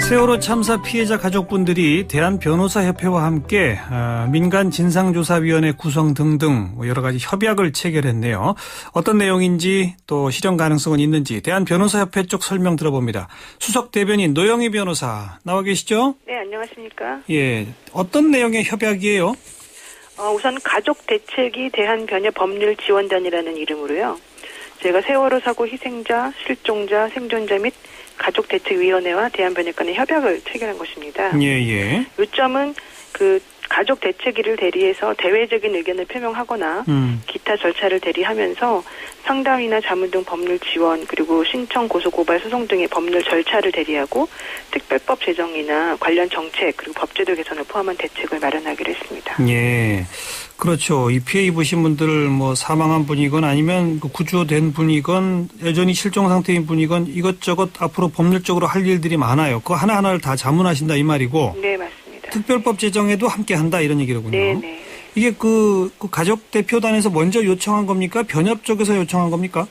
세월호 참사 피해자 가족분들이 대한변호사협회와 함께 민간진상조사위원회 구성 등등 여러 가지 협약을 체결했네요. 어떤 내용인지 또 실현 가능성은 있는지 대한변호사협회 쪽 설명 들어봅니다. 수석 대변인 노영희 변호사 나와 계시죠? 네, 안녕하십니까? 예, 어떤 내용의 협약이에요? 우선 가족대책위 대한변협법률지원단이라는 이름으로요. 저희가 세월호 사고 희생자, 실종자, 생존자 및 가족대책위원회와 대한변협 간의 협약을 체결한 것입니다. 예. 요점은 그 가족대책위를 대리해서 대외적인 의견을 표명하거나 기타 절차를 대리하면서 상담이나 자문 등 법률 지원 그리고 신청, 고소, 고발, 소송 등의 법률 절차를 대리하고 특별법 제정이나 관련 정책 그리고 법제도 개선을 포함한 대책을 마련하기로 했습니다. 예. 그렇죠. 이 피해 입으신 분들 사망한 분이건 아니면 구조된 분이건 여전히 실종 상태인 분이건 이것저것 앞으로 법률적으로 할 일들이 많아요. 그거 하나하나를 다 자문하신다 이 말이고. 네, 맞습니다. 특별법 제정에도 함께 한다 이런 얘기로군요. 네. 이게 그 가족 대표단에서 먼저 요청한 겁니까? 변협 쪽에서 요청한 겁니까?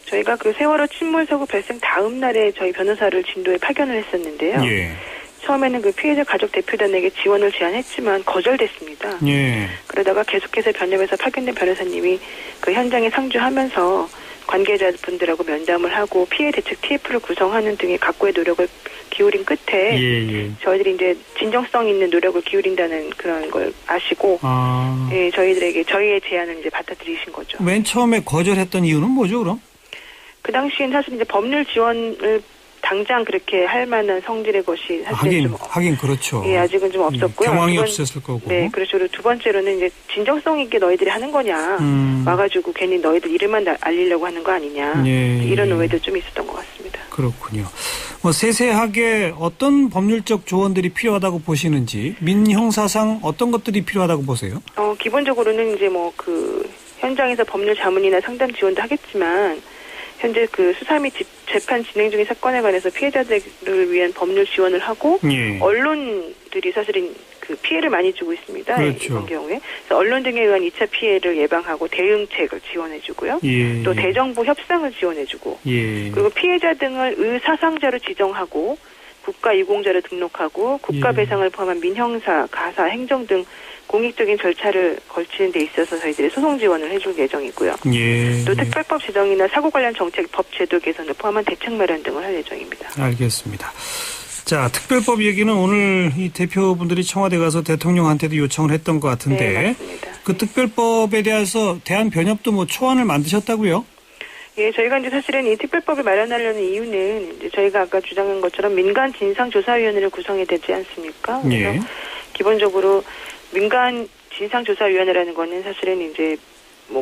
저희가 그 세월호 침몰 사고 발생 다음 날에 저희 변호사를 진도에 파견을 했었는데요. 예. 처음에는 그 피해자 가족 대표단에게 지원을 제안했지만 거절됐습니다. 예. 그러다가 계속해서 변협에서 파견된 변호사님이 그 현장에 상주하면서 관계자분들하고 면담을 하고 피해 대책 TF를 구성하는 등의 각고의 노력을 기울인 끝에 저희들이 이제 진정성 있는 노력을 기울인다는 그런 걸 아시고 예, 저희들에게 저희의 제안을 이제 받아들이신 거죠. 맨 처음에 거절했던 이유는 뭐죠, 그럼? 그 당시엔 사실 이제 법률 지원을 당장 그렇게 할 만한 성질의 것이 사실 하긴 그렇죠. 예, 아직은 좀 없었고요. 경황이 없었을 거고. 네, 그렇죠. 그리고 두 번째로는 이제 진정성 있게 너희들이 하는 거냐, 와가지고 괜히 너희들 이름만 알리려고 하는 거 아니냐, 이런 오해도 좀 있었던 것 같습니다. 그렇군요. 세세하게 어떤 법률적 조언들이 필요하다고 보시는지 민형사상 어떤 것들이 필요하다고 보세요? 기본적으로는 이제 그 현장에서 법률 자문이나 상담 지원도 하겠지만. 현재 그 수사 및 재판 진행 중인 사건에 관해서 피해자들을 위한 법률 지원을 하고 언론들이 사실은 그 피해를 많이 주고 있습니다. 그렇죠. 이런 경우에 그래서 언론 등에 의한 2차 피해를 예방하고 대응책을 지원해주고요. 또 대정부 협상을 지원해주고 그리고 피해자 등을 의사상자로 지정하고 국가 유공자로 등록하고 국가 배상을 포함한 민형사, 가사, 행정 등 공익적인 절차를 걸치는 데 있어서 저희들이 소송 지원을 해줄 예정이고요. 또 특별법 제정이나 사고 관련 정책, 법 제도 개선을 포함한 대책 마련 등을 할 예정입니다. 알겠습니다. 자, 특별법 얘기는 오늘 이 대표분들이 청와대 가서 대통령한테도 요청을 했던 것 같은데 네, 맞습니다. 그 특별법에 대해서 대한변협도 초안을 만드셨다고요? 예, 저희가 이제 사실은 이 특별법을 마련하려는 이유는 이제 저희가 아까 주장한 것처럼 민간 진상조사위원회를 구성해야 되지 않습니까? 그래서 기본적으로 민간 진상조사위원회라는 거는 사실은 이제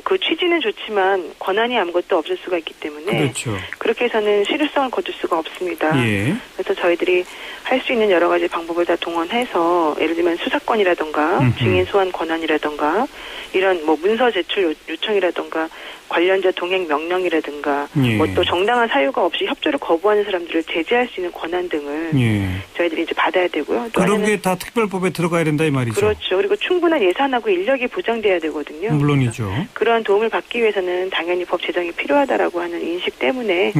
그 취지는 좋지만 권한이 아무것도 없을 수가 있기 때문에 그렇죠. 그렇게 해서는 실효성을 거둘 수가 없습니다. 그래서 저희들이 할 수 있는 여러 가지 방법을 다 동원해서 예를 들면 수사권이라든가 증인 소환 권한이라든가 이런 문서 제출 요청이라든가 관련자 동행 명령이라든가 또 정당한 사유가 없이 협조를 거부하는 사람들을 제재할 수 있는 권한 등을 저희들이 이제 받아야 되고요. 또 그런 게 다 특별법에 들어가야 된다 이 말이죠. 그렇죠. 그리고 충분한 예산하고 인력이 보장돼야 되거든요. 물론이죠. 그러한 도움을 받기 위해서는 당연히 법 제정이 필요하다라고 하는 인식 때문에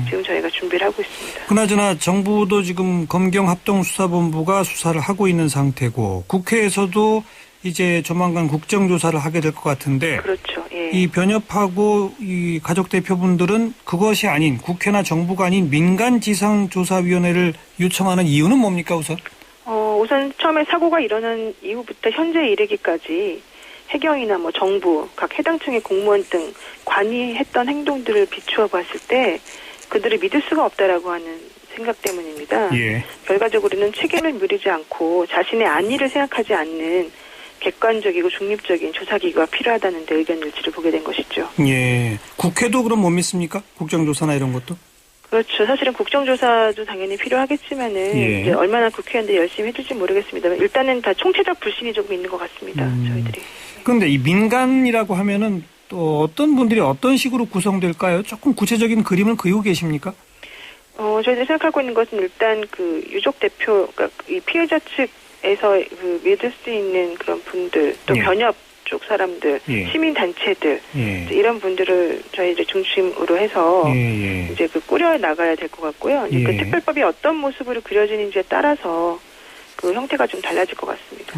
지금 저희가 준비를 하고 있습니다. 그나저나 정부도 지금 검경합동수사본부가 수사를 하고 있는 상태고 국회에서도 이제 조만간 국정조사를 하게 될 것 같은데 그렇죠. 예. 이 변협하고 이 가족 대표분들은 그것이 아닌 국회나 정부가 아닌 민간지상조사위원회를 요청하는 이유는 뭡니까 우선? 우선 처음에 사고가 일어난 이후부터 현재 이르기까지 해경이나 정부, 각 해당 층의 공무원 등 관이했던 행동들을 비추어 봤을 때 그들을 믿을 수가 없다라고 하는 생각 때문입니다. 결과적으로는 책임을 물리지 않고 자신의 안위를 생각하지 않는 객관적이고 중립적인 조사기구가 필요하다는 데 의견 일치를 보게 된 것이죠. 국회도 그럼 못 믿습니까? 국정조사나 이런 것도? 그렇죠. 사실은 국정조사도 당연히 필요하겠지만은 이제 얼마나 국회의원들이 열심히 해줄지 모르겠습니다만 일단은 다 총체적 불신이 조금 있는 것 같습니다. 저희들이. 그런데 이 민간이라고 하면은 또 어떤 분들이 어떤 식으로 구성될까요? 조금 구체적인 그림을 그리고 계십니까? 저희들이 생각하고 있는 것은 일단 그 유족 대표, 그러니까 이 피해자 측에서 그 믿을 수 있는 그런 분들, 또 변협 쪽 사람들, 시민단체들 이런 분들을 저희들 중심으로 해서 이제 그 꾸려 나가야 될 것 같고요. 그 특별법이 어떤 모습으로 그려지는지에 따라서 그 형태가 좀 달라질 것 같습니다.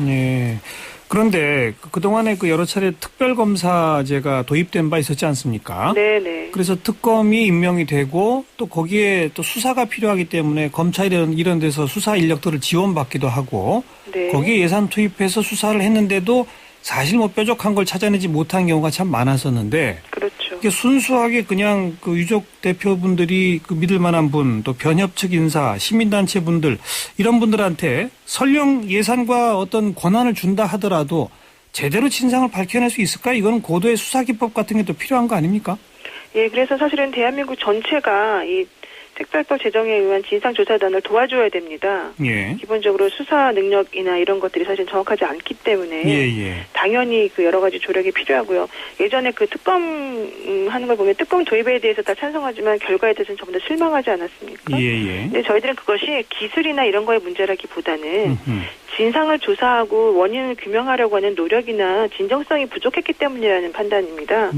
그런데 그동안에 그 여러 차례 특별검사제가 도입된 바 있었지 않습니까? 네네. 그래서 특검이 임명이 되고 또 거기에 또 수사가 필요하기 때문에 검찰 이런 데서 수사 인력들을 지원받기도 하고 거기에 예산 투입해서 수사를 했는데도 사실 뭐 뾰족한 걸 찾아내지 못한 경우가 참 많았었는데 그렇죠. 이게 순수하게 그냥 그 유족 대표분들이 그 믿을 만한 분, 또 변협 측 인사, 시민단체 분들 이런 분들한테 설령 예산과 어떤 권한을 준다 하더라도 제대로 진상을 밝혀낼 수 있을까? 이거는 고도의 수사 기법 같은 게 또 필요한 거 아닙니까? 예, 그래서 사실은 대한민국 전체가 이 특별법 제정에 의한 진상조사단을 도와줘야 됩니다. 기본적으로 수사 능력이나 이런 것들이 사실 정확하지 않기 때문에 당연히 그 여러 가지 조력이 필요하고요. 예전에 그 특검 하는 걸 보면 특검 도입에 대해서 다 찬성하지만 결과에 대해서는 전부 다 실망하지 않았습니까? 근데 저희들은 그것이 기술이나 이런 거의 문제라기보다는 진상을 조사하고 원인을 규명하려고 하는 노력이나 진정성이 부족했기 때문이라는 판단입니다.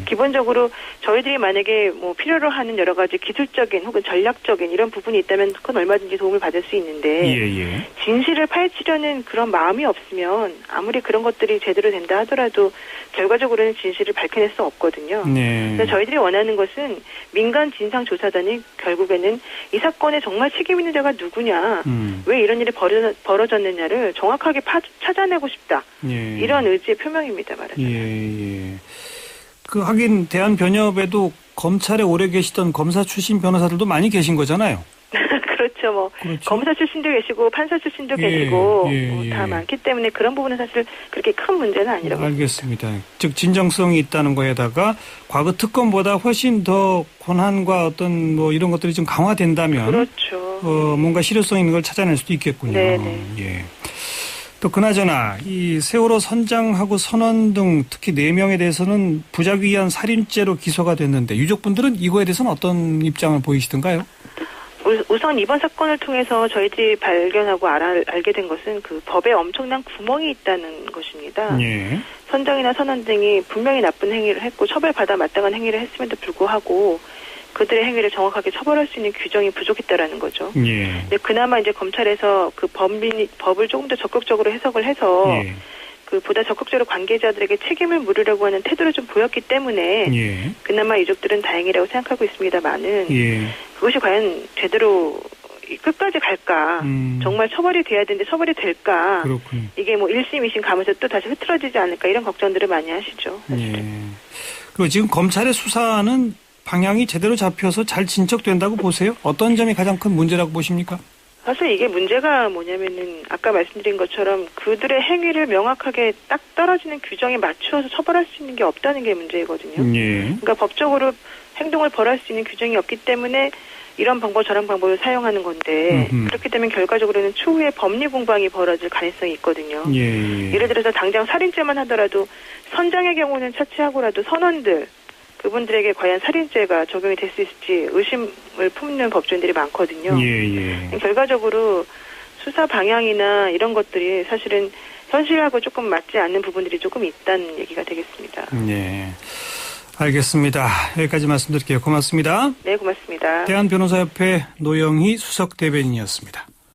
기본적으로 저희들이 만약에 뭐 필요로 하는 여러 가지 기술적인 혹은 전략적인 이런 부분이 있다면 그건 얼마든지 도움을 받을 수 있는데 진실을 파헤치려는 그런 마음이 없으면 아무리 그런 것들이 제대로 된다 하더라도 결과적으로는 진실을 밝혀낼 수 없거든요. 그래서 저희들이 원하는 것은 민간 진상조사단이 결국에는 이 사건에 정말 책임 있는 자가 누구냐, 왜 이런 일이 벌어졌느냐를 정확하게 찾아내고 싶다. 이런 의지의 표명입니다, 말하자면. 그 하긴 대한변협에도 검찰에 오래 계시던 검사 출신 변호사들도 많이 계신 거잖아요. 그렇죠. 검사 출신도 계시고 판사 출신도 계시고 다 많기 때문에 그런 부분은 사실 그렇게 큰 문제는 아니라고. 알겠습니다. 즉 진정성이 있다는 거에다가 과거 특검보다 훨씬 더 권한과 어떤 뭐 이런 것들이 좀 강화된다면 뭔가 실효성 있는 걸 찾아낼 수도 있겠군요. 또 그나저나 이 세월호 선장하고 선원 등 특히 4명에 대해서는 부작위한 살인죄로 기소가 됐는데 유족분들은 이거에 대해서는 어떤 입장을 보이시던가요? 우선 이번 사건을 통해서 저희들이 발견하고 알게 된 것은 그 법에 엄청난 구멍이 있다는 것입니다. 선장이나 선원 등이 분명히 나쁜 행위를 했고 처벌받아 마땅한 행위를 했음에도 불구하고 그들의 행위를 정확하게 처벌할 수 있는 규정이 부족했다라는 거죠. 근데 그나마 이제 검찰에서 그 법을 조금 더 적극적으로 해석을 해서 그 보다 적극적으로 관계자들에게 책임을 물으려고 하는 태도를 좀 보였기 때문에 그나마 유족들은 다행이라고 생각하고 있습니다만은 그것이 과연 제대로 끝까지 갈까? 정말 처벌이 돼야 되는데 처벌이 될까? 이게 뭐 1심, 2심 가면서 또 다시 흐트러지지 않을까? 이런 걱정들을 많이 하시죠. 그리고 지금 검찰의 수사는 방향이 제대로 잡혀서 잘 진척된다고 보세요? 어떤 점이 가장 큰 문제라고 보십니까? 사실 이게 문제가 뭐냐면은 아까 말씀드린 것처럼 그들의 행위를 명확하게 딱 떨어지는 규정에 맞추어서 처벌할 수 있는 게 없다는 게 문제거든요. 그러니까 법적으로 행동을 벌할 수 있는 규정이 없기 때문에 이런 방법 저런 방법을 사용하는 건데 그렇게 되면 결과적으로는 추후에 법리 공방이 벌어질 가능성이 있거든요. 예를 들어서 당장 살인죄만 하더라도 선장의 경우는 차치하고라도 선원들 그분들에게 과연 살인죄가 적용이 될 수 있을지 의심을 품는 법조인들이 많거든요. 결과적으로 수사 방향이나 이런 것들이 사실은 현실하고 조금 맞지 않는 부분들이 조금 있다는 얘기가 되겠습니다. 알겠습니다. 여기까지 말씀드릴게요. 고맙습니다. 네, 고맙습니다. 대한변호사협회 노영희 수석대변인이었습니다.